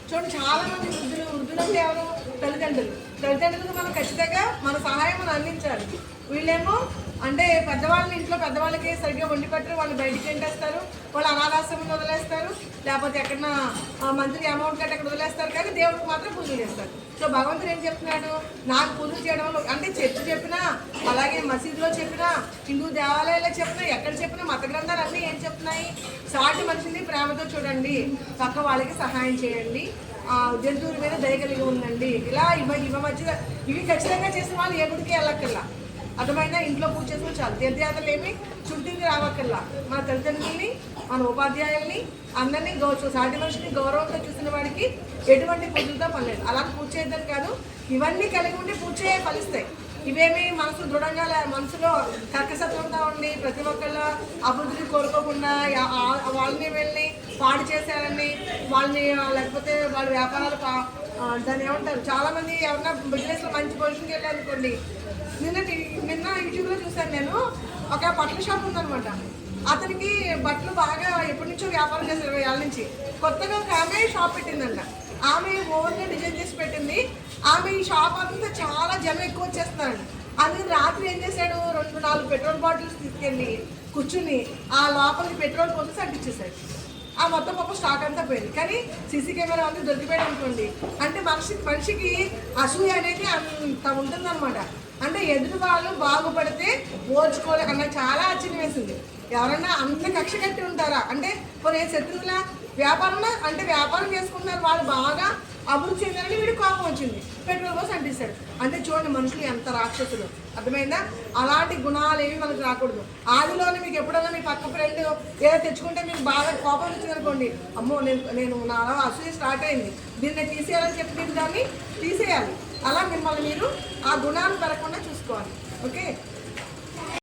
చూడండి చాలా మంది వృద్ధులు అంటే ఎవరు? తల్లిదండ్రులకు మనం ఖచ్చితంగా మన సహాయం మనం అందించాలి. వీళ్ళేమో అంటే పెద్దవాళ్ళకి సరిగ్గా వండి పెట్టరు, వాళ్ళు బయటికి ఎంటేస్తారు, వాళ్ళు అనాథాశ్రమం వదిలేస్తారు, లేకపోతే ఎక్కడన్నా మంత్లీ అమౌంట్ కట్టి అక్కడ వదిలేస్తారు, కానీ దేవుడికి మాత్రం పూజలు చేస్తారు. సో భగవంతుడు ఏం చెప్తున్నాడు? నాకు పూజలు చేయడంలో అంటే చర్చ చెప్పినా, అలాగే మసీదులో చెప్పినా, హిందూ దేవాలయాల్లో చెప్పినా, ఎక్కడ చెప్పినా మత గ్రంథాలు అన్నీ ఏం చెప్తున్నాయి? సాటి మనిషిని ప్రేమతో చూడండి, పక్క వాళ్ళకి సహాయం చేయండి, జంతువుల మీద దయ కలిగి ఉండండి. ఇలా ఇవి ఖచ్చితంగా చేసిన వాళ్ళు ఏ గుడికి వెళ్ళక్కర్లా. అర్థమైనా ఇంట్లో పూజ చేసుకుని చాలు. తీర్థయాత్రలు ఏమి చుట్టింది రావక్కర్లా. మన తల్లిదండ్రులని, మన ఉపాధ్యాయుల్ని, అందరినీ సాటి మనిషిని గౌరవంతో చూసిన వాడికి ఎటువంటి పూజలతో పనిలేదు. అలా పూజ చేద్దని కాదు, ఇవన్నీ కలిగి ఉండి పూజ ఫలిస్తాయి. ఇవేమి మనసు దృఢంగా మనసులో కర్కసత్వంగా ఉండి ప్రతి ఒక్కళ్ళ అభివృద్ధిని కోరుకోకుండా వాళ్ళని వెళ్ళి పాడు చేశారని వాళ్ళని, లేకపోతే వాళ్ళ వ్యాపారాలు దాన్ని ఏమంటారు, చాలామంది ఎవరన్నా బిజినెస్లో మంచి పొజిషన్కి వెళ్ళారనుకోండి. నిన్న యూట్యూబ్లో చూశాను నేను, ఒక బట్టల షాప్ ఉందనమాట. అతనికి బట్టలు బాగా ఎప్పటి నుంచో వ్యాపారం చేశారు, 20 ఏళ్ళ నుంచి. కొత్తగా ఒక ఆమె షాప్ పెట్టిందంట. ఆమె ఓన్గా డిజైన్ చేసి పెట్టింది. ఆమె ఈ షాప్ అంతా చాలా జనం ఎక్కువ వచ్చేస్తున్నారండి. అందుకని రాత్రి ఏం చేశాడు, 2-4 పెట్రోల్ బాటిల్స్ తీసుకెళ్ళి కూర్చుని ఆ లోపలికి పెట్రోల్ పోసి అంటించేశాడు. ఆ మొత్తం స్టాక్ అంతా పోయింది. కానీ సీసీ కెమెరా అంతా దొరికిపోయాడు అనుకోండి. అంటే మనిషికి అసూయ అనేది అంత ఉంటుందన్నమాట. అంటే ఎదుటి వాళ్ళు బాగుపడితే ఓర్చుకోలే అన్న చాలా ఆశ్చర్యం వేసింది. ఎవరన్నా అంత కక్ష కట్టి ఉంటారా? అంటే కొన్ని శత్రువుల వ్యాపారం చేసుకుంటున్నారు, వాళ్ళు బాగా అభివృద్ధి చెందారని వీడి కోపం వచ్చింది, పెట్రోల్ పోసి అంటిస్తాడు. అంటే చూడండి మనుషులు ఎంత రాక్షసులు. అర్థమైందా? అలాంటి గుణాలు ఏవి మనకు రాకూడదు. ఆదిలోనే మీకు ఎప్పుడైనా మీ పక్క ఫ్రెండ్ ఏదో తెచ్చుకుంటే మీకు బాగా కోపం వచ్చింది అనుకోండి, అమ్మో నేను నా అసూయ స్టార్ట్ అయింది, దీన్ని తీసేయాలని చెప్పి దాన్ని తీసేయాలి. అలా మిమ్మల్ని మీరు ఆ గుణాలు పెరగకుండా చూసుకోవాలి.